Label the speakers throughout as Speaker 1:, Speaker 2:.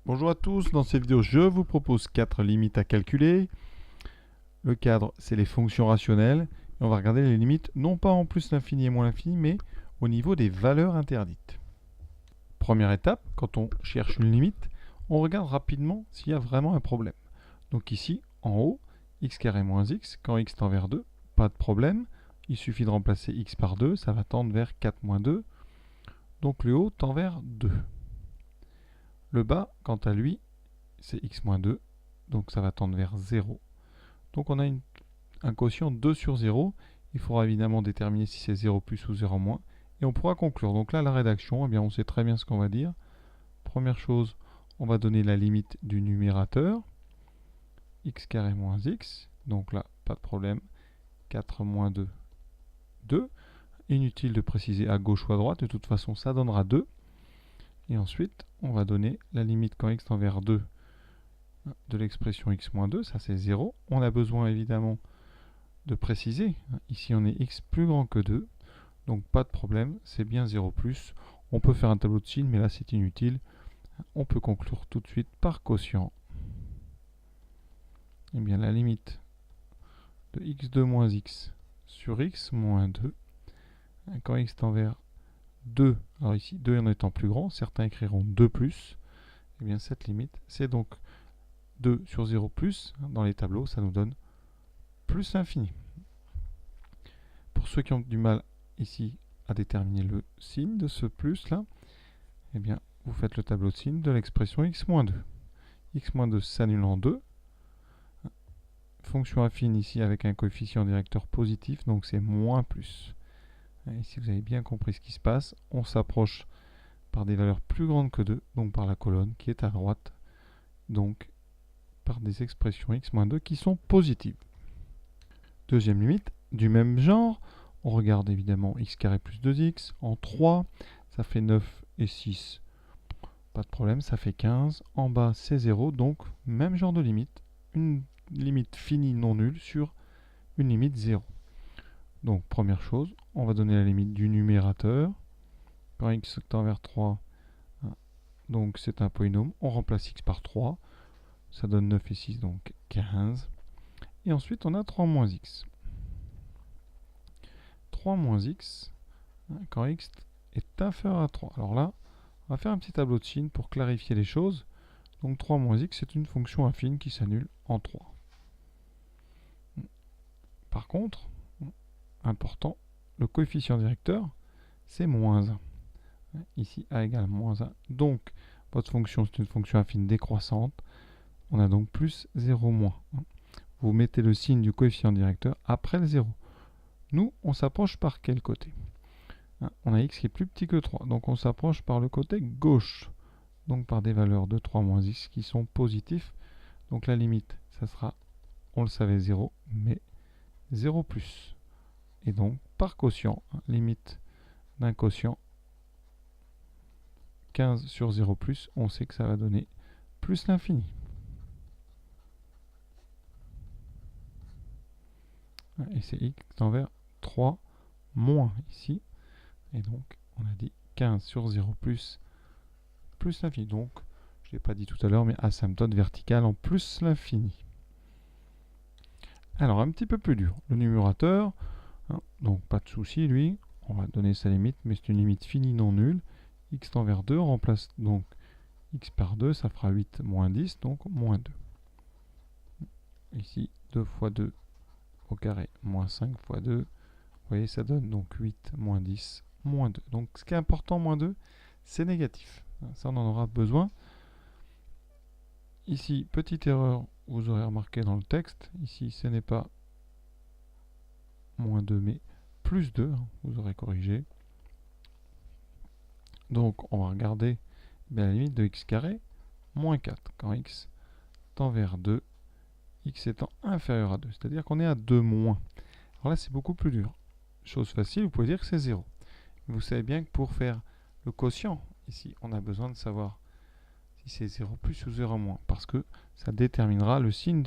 Speaker 1: Bonjour à tous, dans cette vidéo je vous propose 4 limites à calculer. Le cadre c'est les fonctions rationnelles et on va regarder les limites non pas en plus l'infini et moins l'infini mais au niveau des valeurs interdites. Première étape, quand on cherche une limite, on regarde rapidement s'il y a vraiment un problème. Donc ici en haut, x carré moins x, quand x tend vers 2, pas de problème. Il suffit de remplacer x par 2, ça va tendre vers 4 moins 2. Donc le haut tend vers 2. Le bas, quant à lui, c'est x moins 2, donc ça va tendre vers 0. Donc on a un quotient 2 sur 0. Il faudra évidemment déterminer si c'est 0 plus ou 0 moins. Et on pourra conclure. Donc là, la rédaction, eh bien, on sait très bien ce qu'on va dire. Première chose, on va donner la limite du numérateur. X carré moins x. Donc là, pas de problème. 4 moins 2, 2. Inutile de préciser à gauche ou à droite. De toute façon, ça donnera 2. Et ensuite, on va donner la limite quand x tend vers 2 de l'expression x moins 2, ça c'est 0. On a besoin évidemment de préciser. Ici on est x plus grand que 2, donc pas de problème, c'est bien 0 plus. On peut faire un tableau de signes, mais là c'est inutile. On peut conclure tout de suite par quotient. Et bien la limite de x2 moins x sur x moins 2, quand x tend vers 2, alors ici 2 en étant plus grand, certains écriront 2 plus, et bien cette limite c'est donc 2 sur 0 plus, dans les tableaux, ça nous donne plus l'infini. Pour ceux qui ont du mal ici à déterminer le signe de ce plus là, eh bien vous faites le tableau de signes de l'expression x-2. x-2 s'annule en 2. Fonction affine ici avec un coefficient directeur positif, donc c'est moins plus. Et si vous avez bien compris ce qui se passe, on s'approche par des valeurs plus grandes que 2, donc par la colonne qui est à droite, donc par des expressions x-2 qui sont positives. Deuxième limite, du même genre, on regarde évidemment x carré plus 2x en 3, ça fait 9 et 6, pas de problème, ça fait 15. En bas c'est 0, donc même genre de limite, une limite finie non nulle sur une limite 0. Donc première chose, on va donner la limite du numérateur. Quand x tend vers 3, donc c'est un polynôme, on remplace x par 3, ça donne 9 et 6, donc 15. Et ensuite on a 3 moins x. 3 moins x, quand x est inférieur à 3. Alors là, on va faire un petit tableau de signes pour clarifier les choses. Donc 3 moins x, c'est une fonction affine qui s'annule en 3. Par contre, important, le coefficient directeur, c'est moins 1. Ici, a égale moins 1. Donc, votre fonction, c'est une fonction affine décroissante. On a donc plus 0 moins. Vous mettez le signe du coefficient directeur après le 0. Nous, on s'approche par quel côté? On a x qui est plus petit que 3, donc on s'approche par le côté gauche. Donc par des valeurs de 3 moins x qui sont positifs. Donc la limite, ça sera, on le savait, 0, mais 0 plus. Et donc par quotient, limite d'un quotient 15 sur 0 plus, on sait que ça va donner plus l'infini. Et c'est x tend vers 3 moins ici. Et donc on a dit 15 sur 0 plus l'infini. Donc je ne l'ai pas dit tout à l'heure, mais asymptote verticale en plus l'infini. Alors un petit peu plus dur, le numérateur, donc pas de souci lui, on va donner sa limite, mais c'est une limite finie non nulle. X tend vers 2, on remplace donc x par 2, ça fera 8 moins 10, donc moins 2. Ici, 2 fois 2 au carré, moins 5 fois 2, vous voyez, ça donne donc 8 moins 10, moins 2. Donc ce qui est important, moins 2, c'est négatif. Ça, on en aura besoin. Ici, petite erreur, vous aurez remarqué dans le texte. Ici, ce n'est pas moins 2, mais plus 2. Vous aurez corrigé. Donc, on va regarder la limite de x carré, moins 4. Quand x tend vers 2, x étant inférieur à 2. C'est-à-dire qu'on est à 2 moins. Alors là, c'est beaucoup plus dur. Chose facile, vous pouvez dire que c'est 0. Vous savez bien que pour faire le quotient, ici, on a besoin de savoir si c'est 0 plus ou 0 moins, parce que ça déterminera le signe,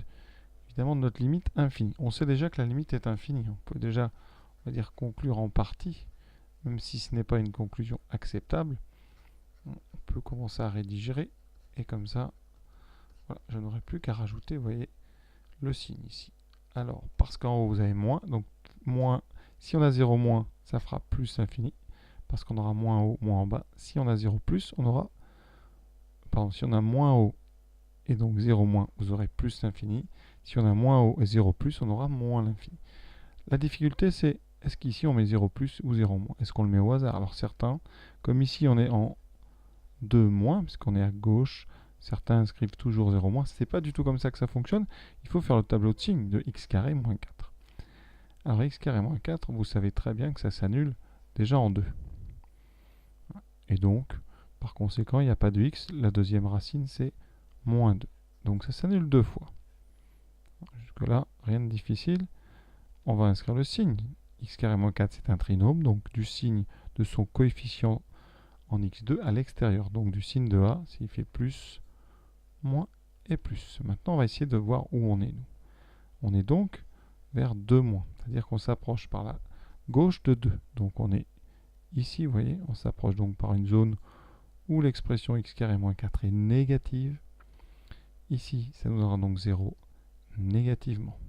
Speaker 1: évidemment, de notre limite infinie. On sait déjà que la limite est infinie. On peut déjà, on va dire, conclure en partie, même si ce n'est pas une conclusion acceptable. On peut commencer à rédiger Et comme ça, voilà, je n'aurai plus qu'à rajouter, vous voyez, le signe ici. Alors, parce qu'en haut, vous avez moins. Donc, moins, si on a 0 moins, ça fera plus l'infini. Parce qu'on aura moins en haut, moins en bas. Si on a 0 plus, on aura... Pardon, si on a moins en haut et donc 0 moins, vous aurez plus l'infini. Si on a moins haut et 0 plus, on aura moins l'infini. La difficulté, c'est est-ce qu'ici on met 0 plus ou 0 moins? Est-ce qu'on le met au hasard? Alors certains, comme ici on est en 2 moins, puisqu'on est à gauche, certains inscrivent toujours 0 moins. Ce n'est pas du tout comme ça que ça fonctionne. Il faut faire le tableau de signes de x carré moins 4. Alors x carré moins 4, vous savez très bien que ça s'annule déjà en 2. Et donc, par conséquent, il n'y a pas de x. La deuxième racine, c'est moins 2. Donc ça s'annule 2 fois. Jusque-là, rien de difficile. On va inscrire le signe. X carré moins 4, c'est un trinôme, donc du signe de son coefficient en x2 à l'extérieur. Donc du signe de A, s'il fait plus, moins et plus. Maintenant, on va essayer de voir où on est, nous. On est donc vers 2 moins. C'est-à-dire qu'on s'approche par la gauche de 2. Donc on est ici, vous voyez, on s'approche donc par une zone où l'expression x carré moins 4 est négative. Ici, ça nous donnera donc 0 négativement.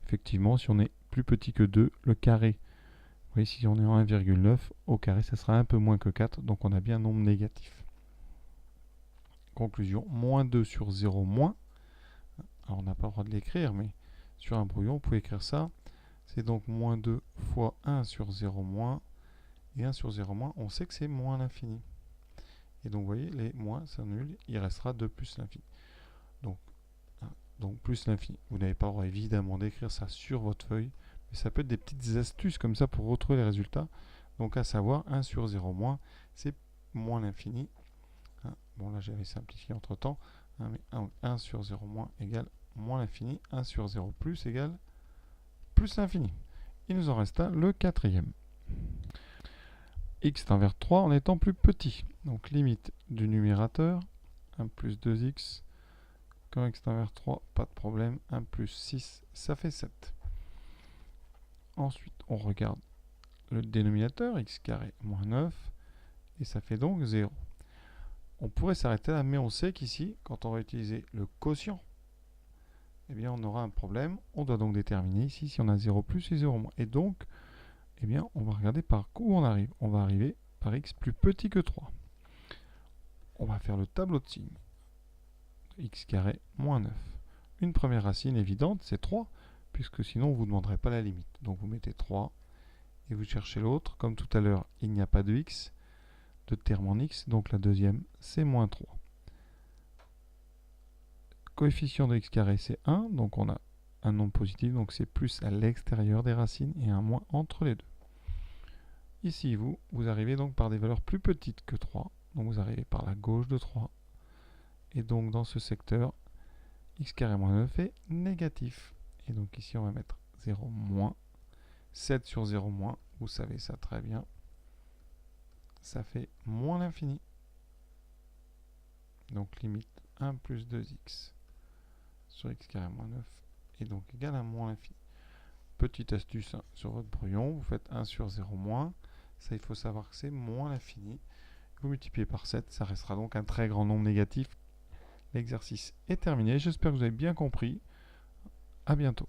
Speaker 1: Effectivement, si on est plus petit que 2, le carré, vous voyez, si on est en 1,9, au carré, ça sera un peu moins que 4, donc on a bien un nombre négatif. Conclusion, moins 2 sur 0 moins. Alors on n'a pas le droit de l'écrire, mais sur un brouillon, vous pouvez écrire ça. C'est donc moins 2 fois 1 sur 0 moins. Et 1 sur 0 moins, on sait que c'est moins l'infini. Et donc vous voyez, les moins s'annulent, il restera 2 plus l'infini. Donc plus l'infini. Vous n'avez pas le droit évidemment d'écrire ça sur votre feuille, mais ça peut être des petites astuces comme ça pour retrouver les résultats. Donc à savoir, 1 sur 0 moins, c'est moins l'infini. Bon là j'avais simplifié entre temps, mais 1 sur 0 moins égale moins l'infini, 1 sur 0 plus égale plus l'infini. Il nous en reste un, le quatrième. X tend vers 3 en étant plus petit. Donc limite du numérateur, 1 plus 2x. Quand x tend vers 3, pas de problème. 1 plus 6, ça fait 7. Ensuite, on regarde le dénominateur, x carré moins 9. Et ça fait donc 0. On pourrait s'arrêter là, mais on sait qu'ici, quand on va utiliser le quotient, eh bien, on aura un problème. On doit donc déterminer ici si on a 0 plus et 0 moins. Et donc, eh bien, on va regarder par où on arrive. On va arriver par x plus petit que 3. On va faire le tableau de signes. X carré moins 9. Une première racine évidente, c'est 3, puisque sinon, on ne vous demanderait pas la limite. Donc, vous mettez 3 et vous cherchez l'autre. Comme tout à l'heure, il n'y a pas de x, de terme en x, donc la deuxième, c'est moins 3. Coefficient de x carré, c'est 1, donc on a un nombre positif, donc c'est plus à l'extérieur des racines et un moins entre les deux. Ici, vous arrivez donc par des valeurs plus petites que 3, donc vous arrivez par la gauche de 3. Et donc dans ce secteur, x carré moins 9 est négatif. Et donc ici, on va mettre 0 moins. 7 sur 0 moins, vous savez ça très bien. Ça fait moins l'infini. Donc limite 1 plus 2x sur x carré moins 9 est donc égal à moins l'infini. Petite astuce hein, sur votre brouillon, vous faites 1 sur 0 moins. Ça, il faut savoir que c'est moins l'infini. Vous multipliez par 7, ça restera donc un très grand nombre négatif. L'exercice est terminé. J'espère que vous avez bien compris. À bientôt.